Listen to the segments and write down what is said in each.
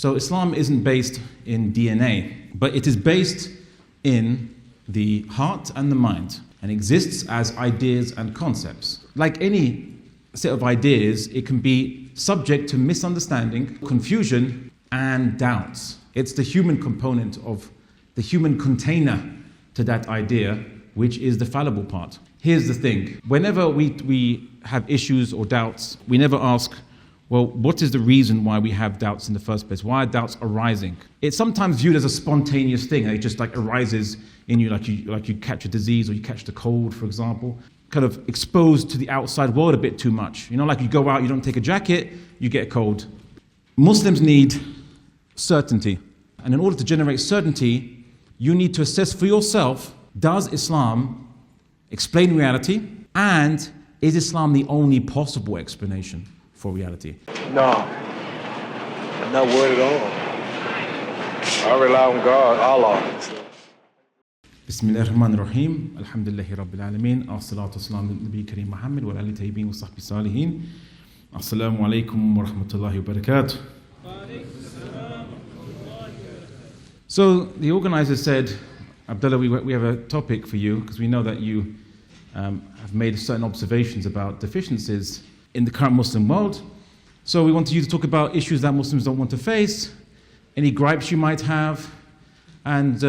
So Islam isn't based in DNA, but it is based in the heart and the mind, and exists as ideas and concepts. Like any set of ideas, it can be subject to misunderstanding, confusion, and doubts. It's the human component of the human container to that idea, which is the fallible part. Here's the thing. Whenever we have issues or doubts, we never ask, well, what is the reason why we have doubts in the first place? Why are doubts arising? It's sometimes viewed as a spontaneous thing. It just like arises in you, like you catch a disease or you catch the cold, for example. Kind of exposed to the outside world a bit too much. You know, like you go out, you don't take a jacket, you get a cold. Muslims need certainty. And in order to generate certainty, you need to assess for yourself, does Islam explain reality? And is Islam the only possible explanation for reality? No, I'm not worried at all. I rely on God, Allah. Bismillah ar-Rahman ar-Rahim. Alhamdulillahi Rabbil Alameen. As-salatu was-salam ala Nabi Kareem Muhammad wa ala alihi tayyibin wa sahbihi salihin. Assalamu alaikum wa rahmatullahi wa barakatuh. So the organizers said, Abdullah, we have a topic for you because we know that you have made certain observations about deficiencies in the current Muslim world. So we want you to talk about issues that Muslims don't want to face, any gripes you might have, and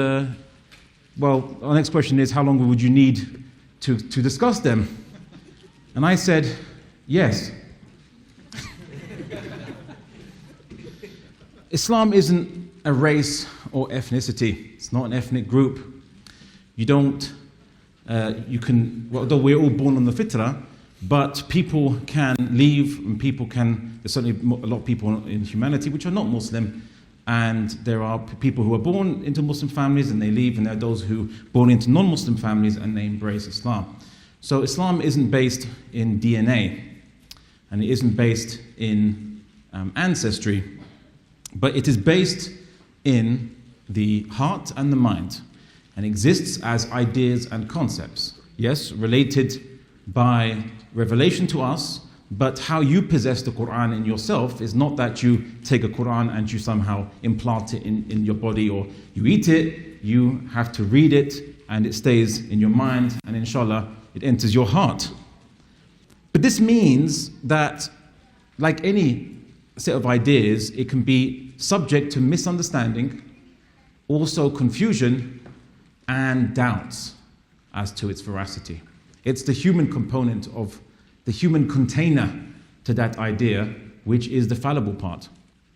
well, our next question is, how long would you need to discuss them? And I said, yes. Islam isn't a race or ethnicity. It's not an ethnic group. You don't, although we're all born on the fitrah, but people can leave, and there's certainly a lot of people in humanity which are not Muslim, and there are people who are born into Muslim families and they leave, and there are those who are born into non-Muslim families and they embrace Islam. So Islam isn't based in DNA, and it isn't based in ancestry, but it is based in the heart and the mind, and exists as ideas and concepts. Yes, related by revelation to us, but how you possess the Quran in yourself is not that you take a Quran and you somehow implant it in your body or you eat it. You have to read it and it stays in your mind, and inshallah it enters your heart. But this means that, like any set of ideas, it can be subject to misunderstanding, also confusion and doubts as to its veracity. It's the human component of the human container to that idea, which is the fallible part.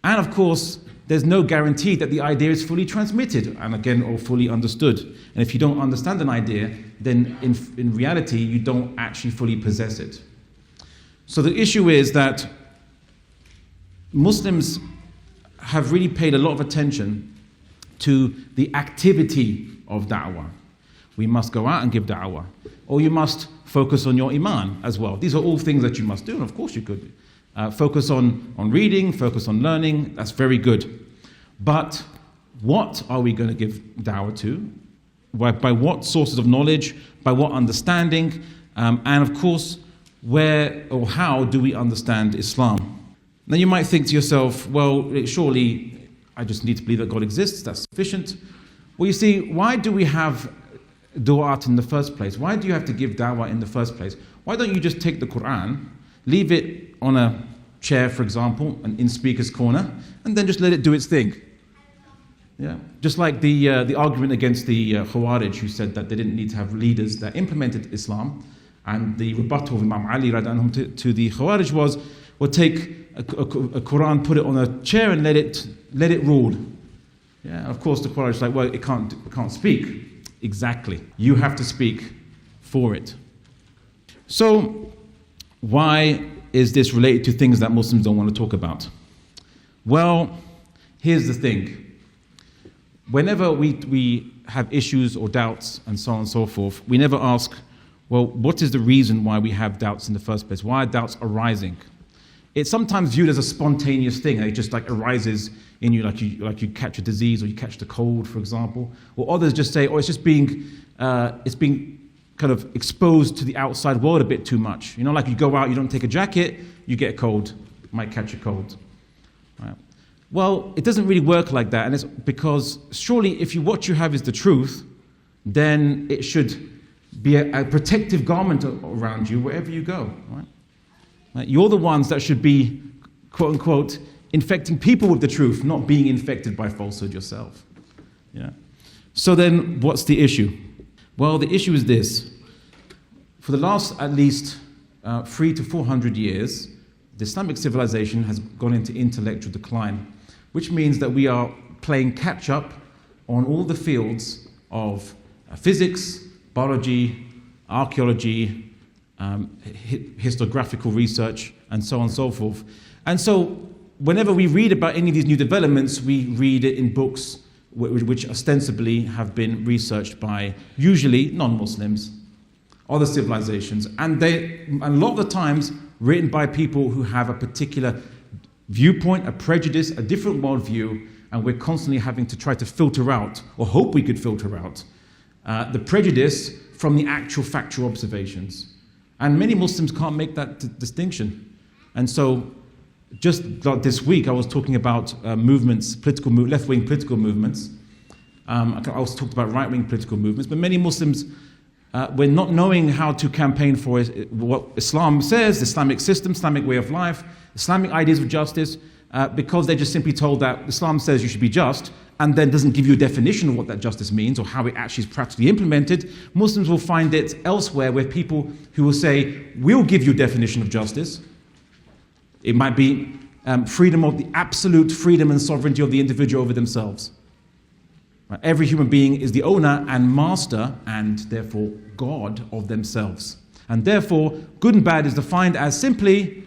And of course, there's no guarantee that the idea is fully transmitted and again, or fully understood. And if you don't understand an idea, then in reality, you don't actually fully possess it. So the issue is that Muslims have really paid a lot of attention to the activity of da'wah. We must go out and give da'wah. Or you must focus on your iman as well. These are all things that you must do, and of course you could. Focus on reading, focus on learning, that's very good. But what are we going to give da'wah to? By what sources of knowledge? By what understanding? And of course, where or how do we understand Islam? Now you might think to yourself, well, surely I just need to believe that God exists, that's sufficient. Well, you see, why do we have du'at in the first place? Why do you have to give da'wah in the first place? Why don't you just take the Quran, leave it on a chair, for example, and in speaker's corner, and then just let it do its thing? Yeah, just like the argument against the cowardice, who said that they didn't need to have leaders that implemented Islam, and the rebuttal of Imam Ali to the cowardice was, well, take a Quran, put it on a chair, and let it rule. Yeah, of course the cowardice is like, well, it can't speak. Exactly. You have to speak for it. So, why is this related to things that Muslims don't want to talk about? Well, here's the thing. Whenever we have issues or doubts and so on and so forth, we never ask, well, what is the reason why we have doubts in the first place? Why are doubts arising? It's sometimes viewed as a spontaneous thing. It just like arises in you, like you catch a disease or you catch the cold, for example. Or others just say, oh, it's being kind of exposed to the outside world a bit too much. You know, like you go out, you don't take a jacket, you get a cold, might catch a cold. Right? Well, it doesn't really work like that, and it's because surely if what you have is the truth, then it should be a protective garment around you wherever you go. Right? You're the ones that should be, quote unquote, infecting people with the truth, not being infected by falsehood yourself. Yeah. So then, what's the issue? Well, the issue is this. For the last at least 300 to 400 years, the Islamic civilization has gone into intellectual decline, which means that we are playing catch-up on all the fields of physics, biology, archaeology, historiographical research, and so on and so forth. And so, whenever we read about any of these new developments, we read it in books which ostensibly have been researched by usually non-Muslims, other civilizations, and a lot of the times written by people who have a particular viewpoint, a prejudice, a different worldview, and we're constantly having to try to filter out, or hope we could filter out, the prejudice from the actual factual observations. And many Muslims can't make that distinction. And so, just like this week, I was talking about movements, left-wing political movements. I also talked about right-wing political movements, but many Muslims we're not knowing how to campaign for what Islam says, the Islamic system, Islamic way of life, Islamic ideas of justice, because they're just simply told that Islam says you should be just, and then doesn't give you a definition of what that justice means or how it actually is practically implemented. Muslims will find it elsewhere where people who will say, we'll give you a definition of justice. It might be freedom of the absolute freedom and sovereignty of the individual over themselves. Right? Every human being is the owner and master and therefore God of themselves. And therefore, good and bad is defined as simply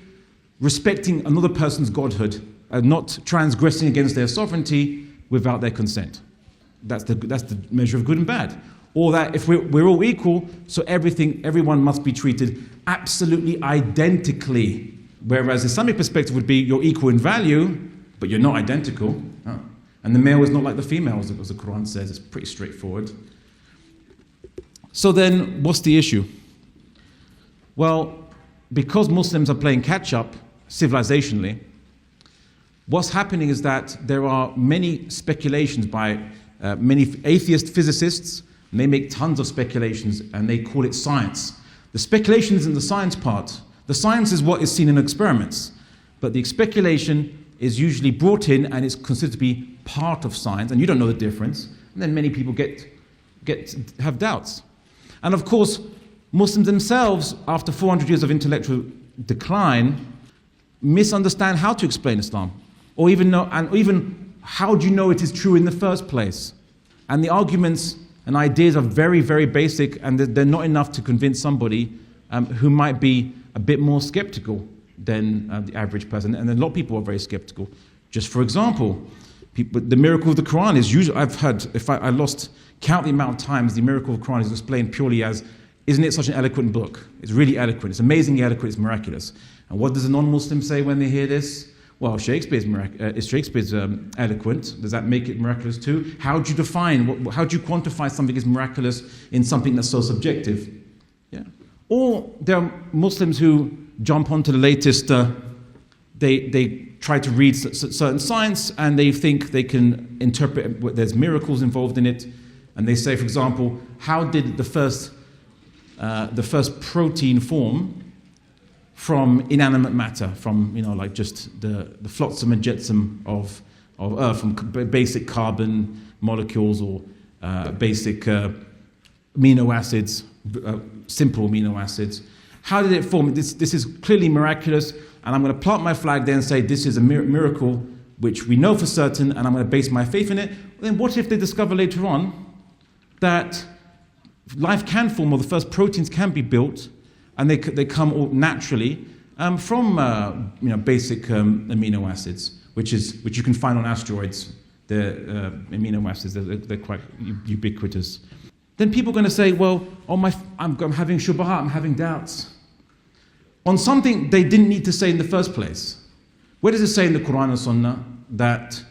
respecting another person's godhood and not transgressing against their sovereignty without their consent. That's the measure of good and bad. Or that if we're all equal, so everyone must be treated absolutely identically. Whereas the Islamic perspective would be you're equal in value, but you're not identical. Oh. And the male is not like the female, as the Quran says. It's pretty straightforward. So then, what's the issue? Well, because Muslims are playing catch-up civilizationally, what's happening is that there are many speculations by many atheist physicists, and they make tons of speculations, and they call it science. The speculation isn't the science part. The science is what is seen in experiments, but the speculation is usually brought in and it's considered to be part of science, and you don't know the difference, and then many people have doubts. And of course, Muslims themselves, after 400 years of intellectual decline, misunderstand how to explain Islam, or even how do you know it is true in the first place? And the arguments and ideas are very, very basic, and they're not enough to convince somebody who might be a bit more skeptical than the average person. And a lot of people are very skeptical. Just for example, the miracle of the Quran is usually, I've heard, I lost count the amount of times the miracle of the Quran is explained purely as, isn't it such an eloquent book? It's really eloquent. It's amazingly eloquent. It's miraculous. And what does a non-Muslim say when they hear this? Well, Shakespeare's eloquent. Does that make it miraculous too? How do you define, how do you quantify something as miraculous in something that's so subjective? Yeah. Or there are Muslims who jump onto the latest, they try to read certain science and they think they can interpret, there's miracles involved in it. And they say, for example, how did the first protein form from inanimate matter, from like just the flotsam and jetsam of Earth, from basic carbon molecules or basic amino acids, simple amino acids. How did it form? This is clearly miraculous, and I'm going to plant my flag there and say this is a miracle which we know for certain, and I'm going to base my faith in it. Then what if they discover later on that life can form, or the first proteins can be built, and they come all naturally from basic amino acids, which you can find on asteroids. The amino acids, they're quite ubiquitous. Then people are going to say, well, I'm having shubahat, I'm having doubts on something they didn't need to say in the first place. Where does it say in the Quran and Sunnah that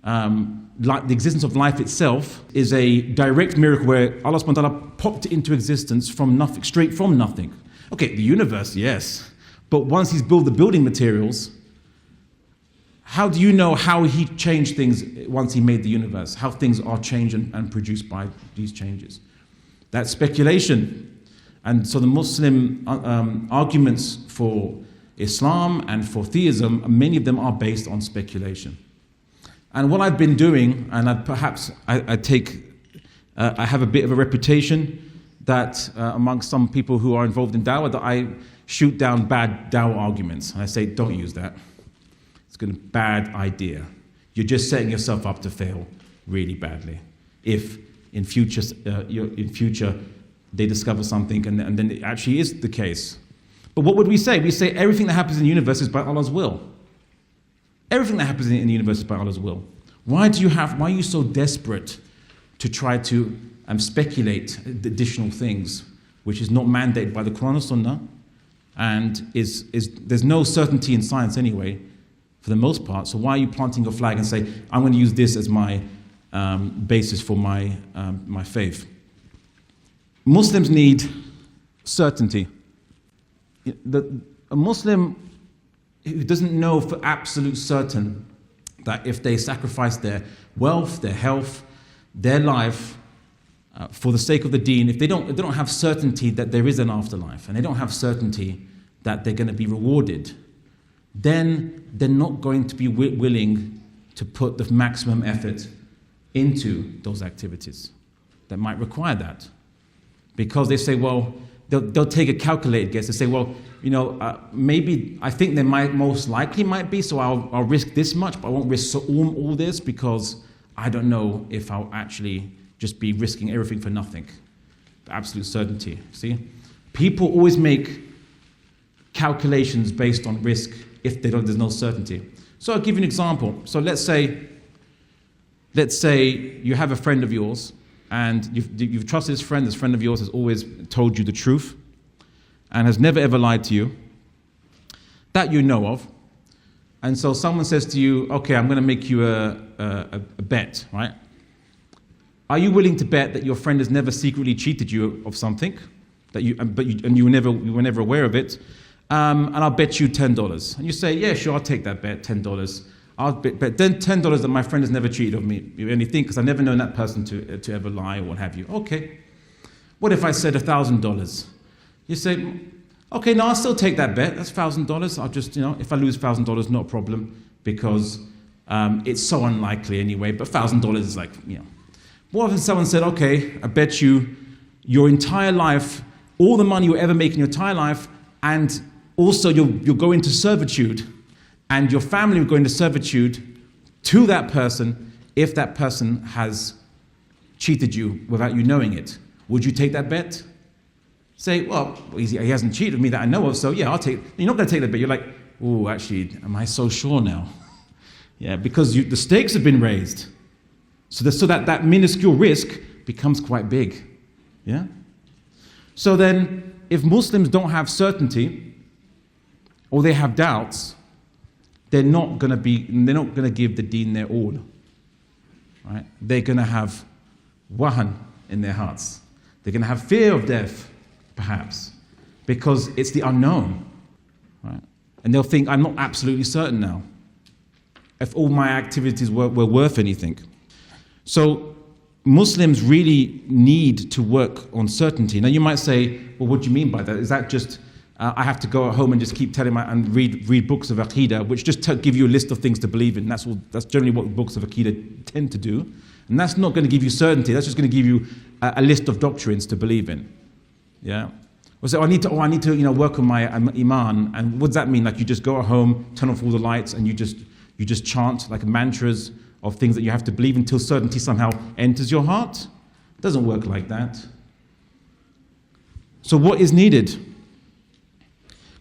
the existence of life itself is a direct miracle where Allah subhanahu wa ta'ala popped it into existence from nothing, straight from nothing? Okay, the universe, yes. But once He's built the building materials, how do you know how he changed things once he made the universe? How things are changed and produced by these changes? That's speculation. And so the Muslim arguments for Islam and for theism, many of them are based on speculation. And what I've been doing, and I have a bit of a reputation that amongst some people who are involved in dawah, that I shoot down bad dawah arguments. And I say, don't use that. It's a bad idea. You're just setting yourself up to fail really badly. If in future they discover something and then it actually is the case. But what would we say? We say everything that happens in the universe is by Allah's will. Everything that happens in the universe is by Allah's will. Why are you so desperate to try to speculate additional things, which is not mandated by the Quran or Sunnah, and there's no certainty in science anyway, for the most part. So why are you planting your flag and say, I'm going to use this as my basis for my faith? Muslims need certainty. A Muslim who doesn't know for absolute certain that if they sacrifice their wealth, their health, their life for the sake of the Deen, if they don't have certainty that there is an afterlife, and they don't have certainty that they're going to be rewarded, then they're not going to be willing to put the maximum effort into those activities that might require that. Because they say, well, they'll take a calculated guess. They say, well, maybe I think there most likely might be, so I'll risk this much, but I won't risk all this because I don't know if I'll actually just be risking everything for nothing. Absolute certainty. See? People always make calculations based on risk if there's no certainty. So I'll give you an example. So let's say you have a friend of yours, and you've trusted this friend of yours has always told you the truth and has never ever lied to you, that you know of. And so someone says to you, okay, I'm going to make you a bet, right? Are you willing to bet that your friend has never secretly cheated you of something, you were never aware of it, and I'll bet you $10. And you say, yeah, sure, I'll take that bet, $10. I'll bet then $10 that my friend has never cheated of me anything, because I've never known that person to ever lie or what have you. Okay. What if I said $1,000? You say, okay, no, I'll still take that bet. That's $1,000. I'll just, if I lose $1,000, not a problem, because it's so unlikely anyway. But $1,000 is like, What if someone said, okay, I bet you your entire life, all the money you ever make in your entire life, and also you'll go into servitude, and your family will go into servitude to that person if that person has cheated you without you knowing it. Would you take that bet? Say, well, he hasn't cheated me that I know of, so yeah, I'll take it. You're not going to take that bet. You're like, oh, actually, am I so sure now? Yeah, because the stakes have been raised. So that minuscule risk becomes quite big. Yeah? So then, if Muslims don't have certainty, or they have doubts, they're not going to give the Deen their all. Right? They're going to have wahn in their hearts. They're going to have fear of death, perhaps, because it's the unknown. Right? And they'll think, I'm not absolutely certain now if all my activities were worth anything. So Muslims really need to work on certainty. Now you might say, well, what do you mean by that? Is that just I have to go at home and just keep telling and read books of Aqidah, which just give you a list of things to believe in? That's generally what books of Aqidah tend to do. And that's not going to give you certainty. That's just going to give you a list of doctrines to believe in. Yeah. Or so I need to work on my iman. And what does that mean? Like you just go at home, turn off all the lights, and you just chant like mantras of things that you have to believe until certainty somehow enters your heart? It doesn't work like that. So what is needed?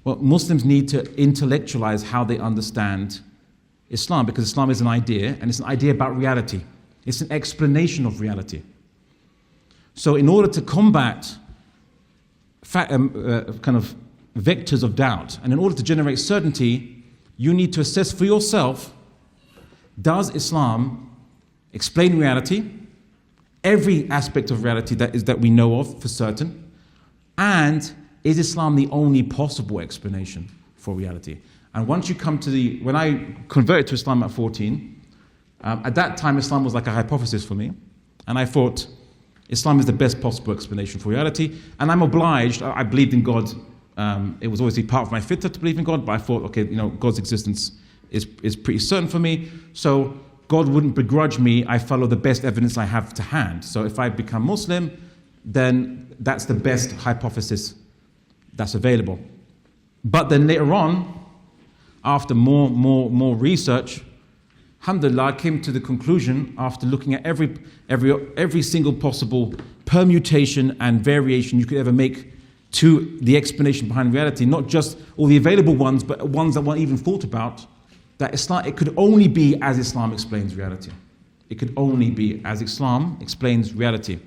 Well, Muslims need to intellectualize how they understand Islam, because Islam is an idea, and it's an idea about reality. It's an explanation of reality. So in order to combat kind of vectors of doubt, and in order to generate certainty, you need to assess for yourself, does Islam explain reality, every aspect of reality that we know of for certain, and is Islam the only possible explanation for reality? And once you come to when I converted to Islam at 14, at that time Islam was like a hypothesis for me. And I thought, Islam is the best possible explanation for reality. And I'm obliged, I believed in God. It was always part of my fitrah to believe in God, but I thought, okay, God's existence is pretty certain for me. So God wouldn't begrudge me. I follow the best evidence I have to hand. So if I become Muslim, then that's the best hypothesis that's available. But then later on, after more research, alhamdulillah, I came to the conclusion, after looking at every single possible permutation and variation you could ever make to the explanation behind reality, not just all the available ones, but ones that weren't even thought about, that Islam, it could only be as Islam explains reality. It could only be as Islam explains reality.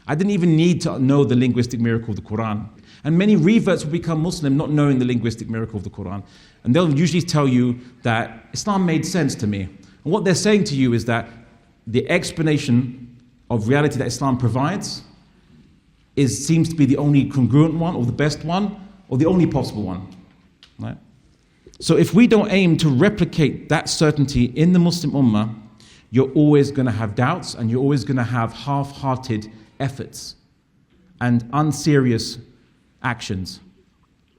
I didn't even need to know the linguistic miracle of the Quran. And many reverts will become Muslim not knowing the linguistic miracle of the Quran. And they'll usually tell you that Islam made sense to me. And what they're saying to you is that the explanation of reality that Islam provides seems to be the only congruent one, or the best one, or the only possible one. Right? So if we don't aim to replicate that certainty in the Muslim Ummah, you're always going to have doubts, and you're always going to have half-hearted efforts and unserious actions.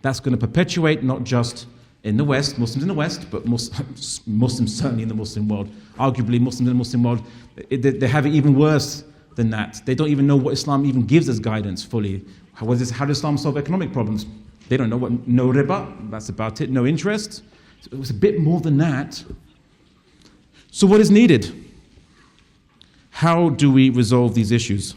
That's going to perpetuate not just in the West, Muslims in the West, but Muslims certainly in the Muslim world. Arguably, Muslims in the Muslim world, they have it even worse than that. They don't even know what Islam even gives as guidance fully. How does Islam solve economic problems? They don't know what, no riba, that's about it, no interest. So it was a bit more than that. So what is needed? How do we resolve these issues?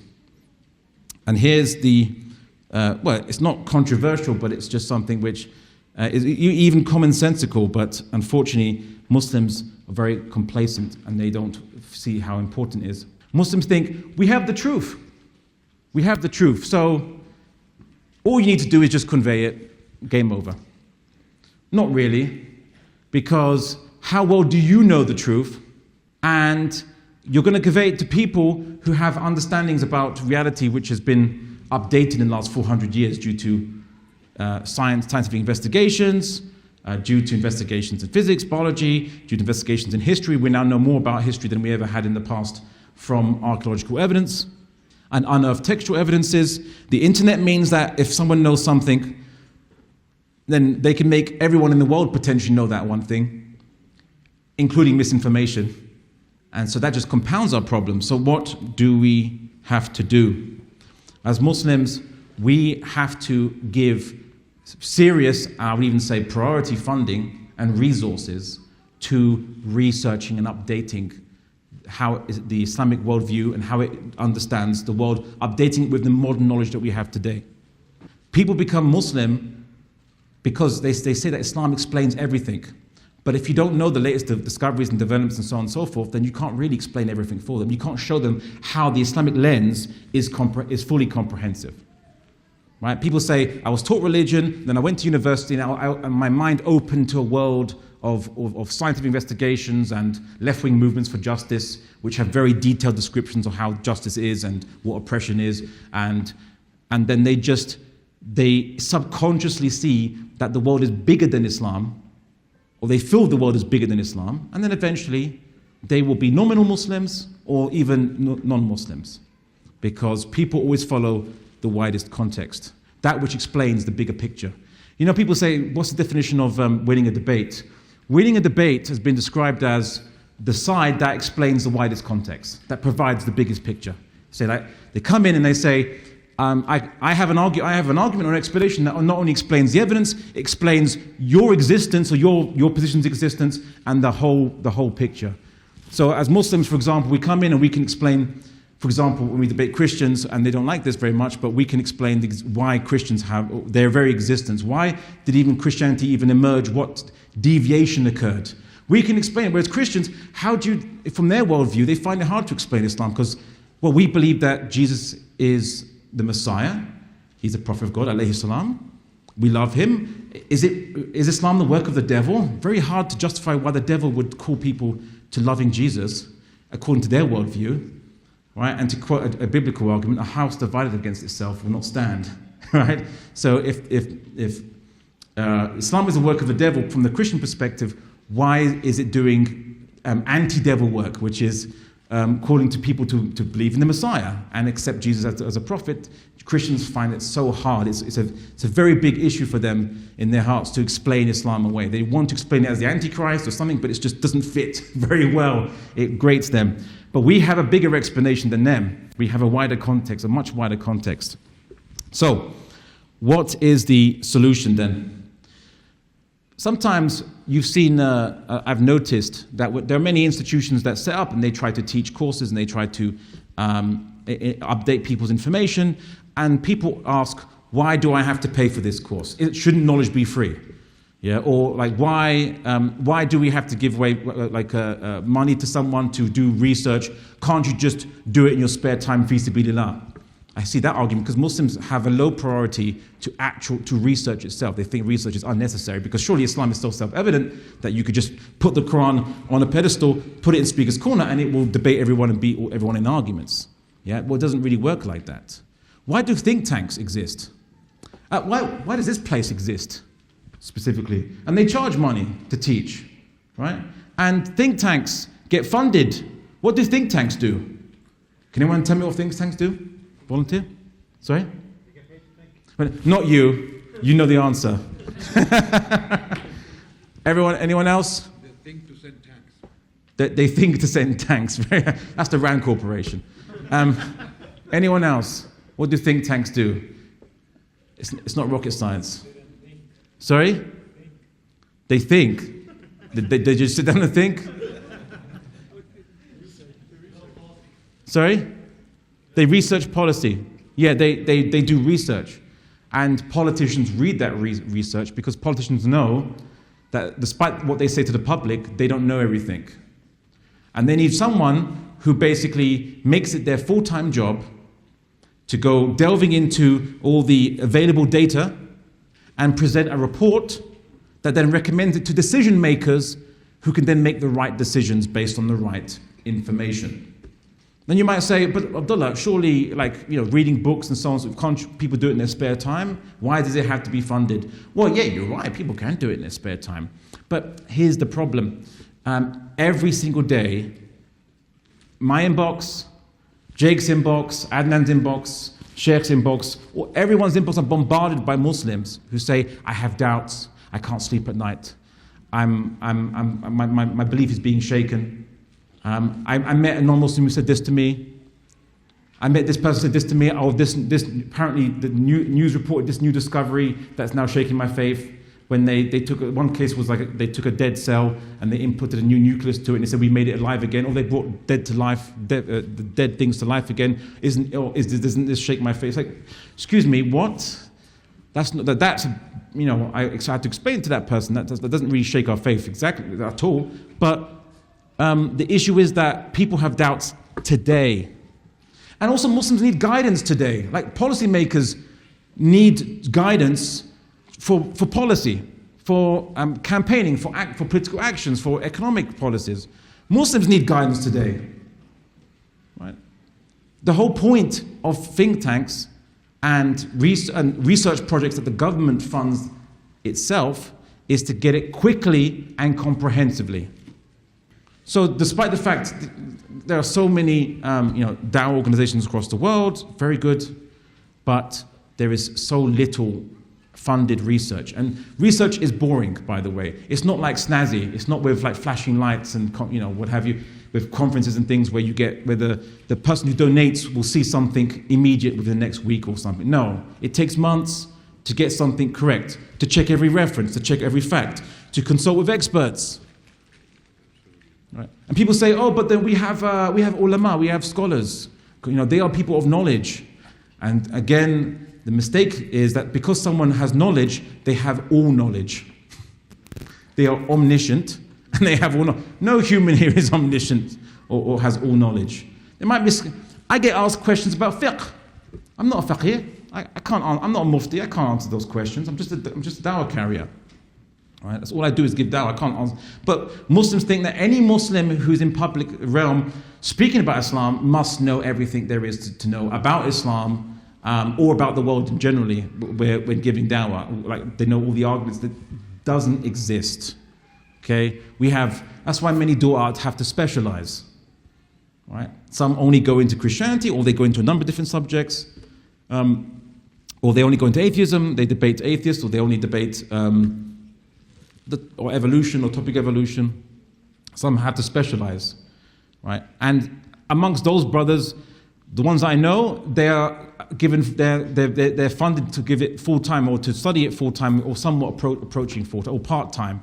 And here's it's not controversial, but it's just something which is even commonsensical, but unfortunately Muslims are very complacent and they don't see how important it is. Muslims think, we have the truth. We have the truth. So all you need to do is just convey it, game over. Not really, because how well do you know the truth? And you're going to convey it to people who have understandings about reality which has been updated in the last 400 years due to scientific investigations, due to investigations in physics, biology, due to investigations in history. We now know more about history than we ever had in the past from archaeological evidence and unearthed textual evidences. The internet means that if someone knows something, then they can make everyone in the world potentially know that one thing, including misinformation. And so that just compounds our problem. So what do we have to do? As Muslims, we have to give serious, I would even say priority funding and resources to researching and updating how the Islamic worldview and how it understands the world, updating it with the modern knowledge that we have today. People become Muslim because they say that Islam explains everything. But if you don't know the latest discoveries and developments and so on and so forth, then you can't really explain everything for them. You can't show them how the Islamic lens is fully comprehensive. Right? People say, I was taught religion, then I went to university, and my mind opened to a world of scientific investigations and left-wing movements for justice, which have very detailed descriptions of how justice is and what oppression is, and then they subconsciously see that the world is bigger than Islam, or they feel the world is bigger than Islam, and then eventually they will be nominal Muslims or even non-Muslims, because people always follow the widest context, that which explains the bigger picture. You know, people say, what's the definition of winning a debate? Winning a debate has been described as the side that explains the widest context, that provides the biggest picture. Say, like, they come in and they say, I have an argument or an explanation that not only explains the evidence, it explains your existence or your position's existence and the whole picture. So as Muslims, for example, we come in and we can explain, for example, when we debate Christians, and they don't like this very much, but we can explain why Christians have their very existence. Why did even Christianity even emerge? What deviation occurred? We can explain it. Whereas Christians, from their worldview, they find it hard to explain Islam because, well, we believe that Jesus is the Messiah. He's the Prophet of God, alayhi salam. We love him. Is Islam the work of the devil? Very hard to justify why the devil would call people to loving Jesus according to their worldview. Right? And to quote a biblical argument, a house divided against itself will not stand. Right? So if Islam is a work of the devil. From the Christian perspective, why is it doing anti-devil work, which is calling to people to believe in the Messiah and accept Jesus as a prophet? Christians find it so hard. It's a very big issue for them in their hearts to explain Islam away. They want to explain it as the Antichrist or something, but it just doesn't fit very well. It grates them. But we have a bigger explanation than them. We have a wider context, a much wider context. So, what is the solution then? Sometimes you've seen, I've noticed that there are many institutions that set up and they try to teach courses and they try to update people's information, and people ask, why do I have to pay for this course? Shouldn't knowledge be free? Yeah, or like why do we have to give away money to someone to do research? Can't you just do it in your spare time, fi sabilillah? I see that argument because Muslims have a low priority to research itself. They think research is unnecessary because surely Islam is so self-evident that you could just put the Quran on a pedestal, put it in Speaker's Corner, and it will debate everyone and beat everyone in arguments. Yeah, well, it doesn't really work like that. Why do think tanks exist? Why does this place exist specifically? And they charge money to teach, right? And think tanks get funded. What do think tanks do? Can anyone tell me what think tanks do? Volunteer? Sorry? Not you. You know the answer. Anyone else? They think to send tanks. They think to send tanks. That's the Rand Corporation. Anyone else? What do think tanks do? It's not rocket science. Sorry? They think. They just sit down and think? Sorry? They research policy. Yeah, they do research. And politicians read that research because politicians know that despite what they say to the public, they don't know everything. And they need someone who basically makes it their full-time job to go delving into all the available data and present a report that then recommends it to decision makers who can then make the right decisions based on the right information. Then you might say, but Abdullah, surely reading books and so on, can't people do it in their spare time? Why does it have to be funded? Well, yeah, you're right, people can do it in their spare time. But here's the problem. Every single day, my inbox, Jake's inbox, Adnan's inbox, Sheikh's inbox, or everyone's inbox are bombarded by Muslims who say, I have doubts, I can't sleep at night, my belief is being shaken. I met a non-Muslim who said this to me. I met this person who said this to me. Oh, this apparently the news reported this new discovery that's now shaking my faith. When they took one case was like they took a dead cell and they inputted a new nucleus to it and they said we made it alive again. Or they brought dead to life, dead things to life again. Doesn't this shake my face? Like, excuse me, what? That's I had to explain to that person that doesn't really shake our faith exactly at all. But the issue is that people have doubts today. And also Muslims need guidance today. Like policymakers need guidance for policy, for campaigning, for political actions, for economic policies. Muslims need guidance today. Right? The whole point of think tanks and research projects that the government funds itself is to get it quickly and comprehensively. So despite the fact there are so many Dawah organizations across the world, very good, but there is so little funded research. And research is boring, by the way. It's not like snazzy. It's not with like flashing lights and what have you, with conferences and things where the person who donates will see something immediate within the next week or something. No, it takes months to get something correct, to check every reference, to check every fact, to consult with experts. Right. And people say, oh, but then we have ulama, we have scholars. They are people of knowledge. And again, the mistake is that because someone has knowledge, they have all knowledge. They are omniscient, and they have all knowledge. No human here is omniscient or has all knowledge. I get asked questions about fiqh. I'm not a faqih. I'm not a mufti. I can't answer those questions. I'm just a dawah carrier. Right? That's all I do is give dawah. I can't answer. But Muslims think that any Muslim who's in public realm speaking about Islam must know everything there is to know about Islam, or about the world generally, when giving dawah. Like they know all the arguments that doesn't exist. Okay, that's why many du'at have to specialize. Right? Some only go into Christianity, or they go into a number of different subjects, or they only go into atheism. They debate atheists, or they only debate or evolution or topic evolution. Some have to specialize, right? And amongst those brothers, the ones I know, they are given, they're funded to give it full time or to study it full time or somewhat approaching full time or part time,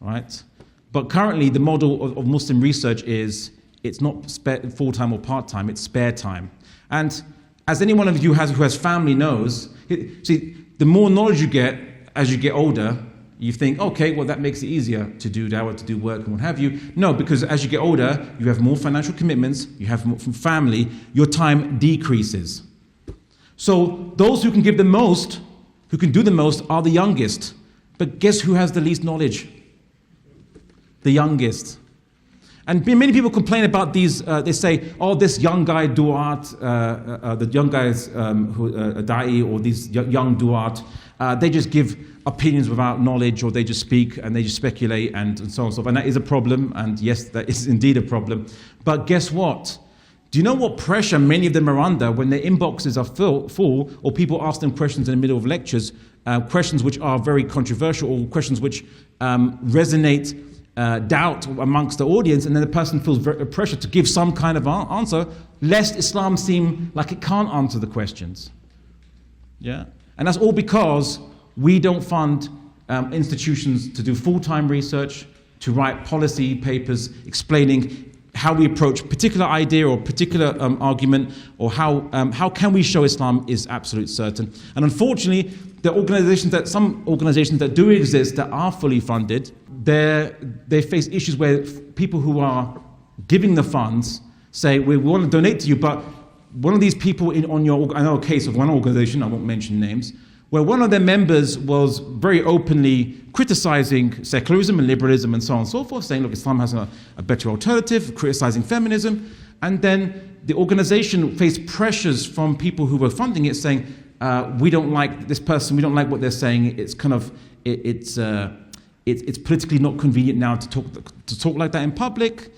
right? But currently, the model of Muslim research is it's not full time or part time; it's spare time. And as any one of you who has family knows, see, the more knowledge you get as you get older, you think, okay, well, that makes it easier to do dawah, to do work, and what have you. No, because as you get older, you have more financial commitments, you have more from family, your time decreases. So those who can give the most, who can do the most, are the youngest. But guess who has the least knowledge? The youngest. And many people complain about these, they say, oh, this young guy du'at, the young guys who da'i, or these young du'at, they just give opinions without knowledge, or they just speak and they just speculate and so on and so forth. And that is a problem, and yes, that is indeed a problem. But guess what? Do you know what pressure many of them are under when their inboxes are full, or people ask them questions in the middle of lectures, questions which are very controversial, or questions which resonate doubt amongst the audience, and then the person feels pressure to give some kind of answer, lest Islam seem like it can't answer the questions. Yeah? And that's all because we don't fund institutions to do full-time research, to write policy papers explaining how we approach particular idea or particular argument, or how can we show Islam is absolute certain. And unfortunately, some organizations that do exist that are fully funded, they face issues where people who are giving the funds say, we want to donate to you, but one of these people I know a case of one organization, I won't mention names, where one of their members was very openly criticizing secularism and liberalism and so on and so forth, saying, look, Islam has a better alternative, criticizing feminism. And then the organization faced pressures from people who were funding it, saying, we don't like this person, we don't like what they're saying, it's kind of, it's politically not convenient now to talk like that in public.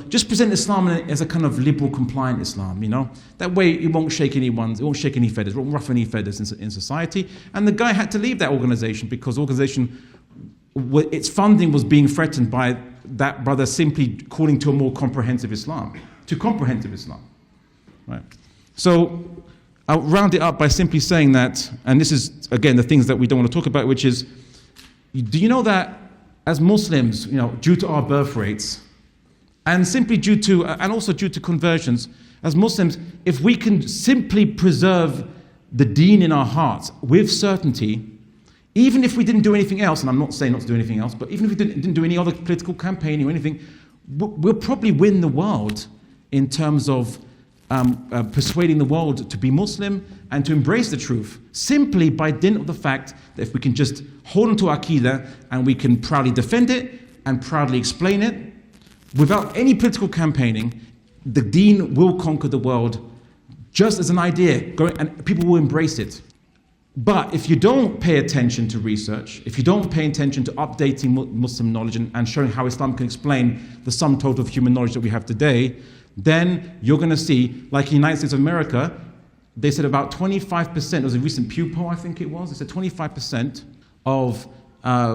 Just present Islam as a kind of liberal, compliant Islam, That way it won't shake any feathers, it won't ruffle any feathers in society. And the guy had to leave that organization because its funding was being threatened by that brother simply calling to a more comprehensive Islam, right? So I'll round it up by simply saying that, and this is, again, the things that we don't want to talk about, which is, do you know that as Muslims, due to our birth rates, and simply and also due to conversions, as Muslims, if we can simply preserve the Deen in our hearts with certainty, even if we didn't do anything else, and I'm not saying not to do anything else, but even if we didn't do any other political campaigning or anything, we'll probably win the world in terms of persuading the world to be Muslim and to embrace the truth, simply by dint of the fact that if we can just hold on to Aqidah and we can proudly defend it and proudly explain it, without any political campaigning, the Deen will conquer the world just as an idea, and people will embrace it. But if you don't pay attention to research, if you don't pay attention to updating Muslim knowledge and showing how Islam can explain the sum total of human knowledge that we have today, then you're going to see, like in the United States of America, they said about 25%, there was a recent Pew poll, I think it was, they said 25% of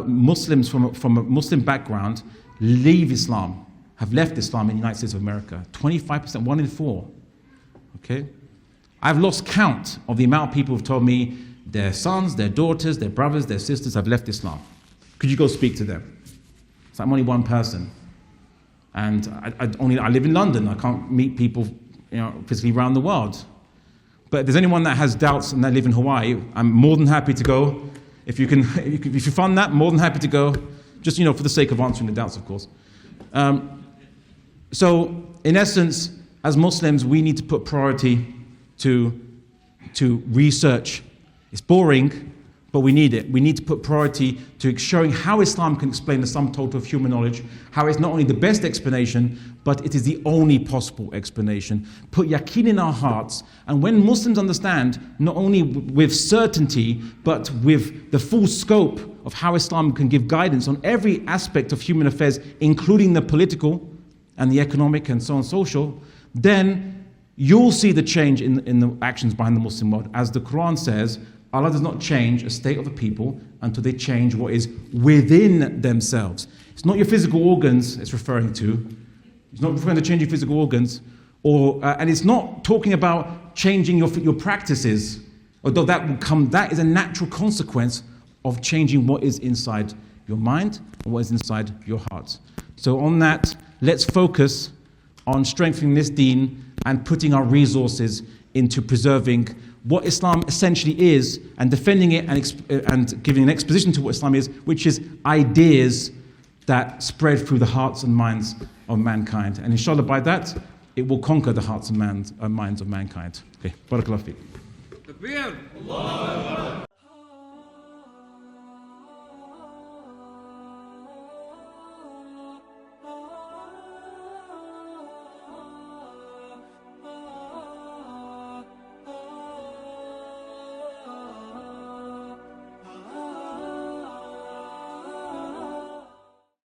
Muslims from a Muslim background leave Islam, have left Islam in the United States of America. 25%, 1 in 4. Okay? I've lost count of the amount of people who've told me their sons, their daughters, their brothers, their sisters have left Islam. Could you go speak to them? So I'm only one person. And I live in London. I can't meet people physically around the world. But if there's anyone that has doubts and they live in Hawaii, I'm more than happy to go. If you fund that, more than happy to go. Just, for the sake of answering the doubts, of course. So, in essence, as Muslims, we need to put priority to research. It's boring, but we need it. We need to put priority to showing how Islam can explain the sum total of human knowledge, how it's not only the best explanation, but it is the only possible explanation. Put yaqeen in our hearts, and when Muslims understand, not only with certainty, but with the full scope of how Islam can give guidance on every aspect of human affairs, including the political and the economic and so on social, then you'll see the change in the actions behind the Muslim world. As the Quran says, Allah does not change a state of a people until they change what is within themselves. It's not your physical organs it's referring to. It's not referring to changing physical organs. And it's not talking about changing your practices. Although that is a natural consequence of changing what is inside your mind and what is inside your heart. So on that, let's focus on strengthening this deen and putting our resources into preserving what Islam essentially is and defending it and giving an exposition to what Islam is, which is ideas that spread through the hearts and minds of mankind. And inshallah, by that, it will conquer the hearts and minds of mankind. Okay, barakallahu feek. Takbir. Allah.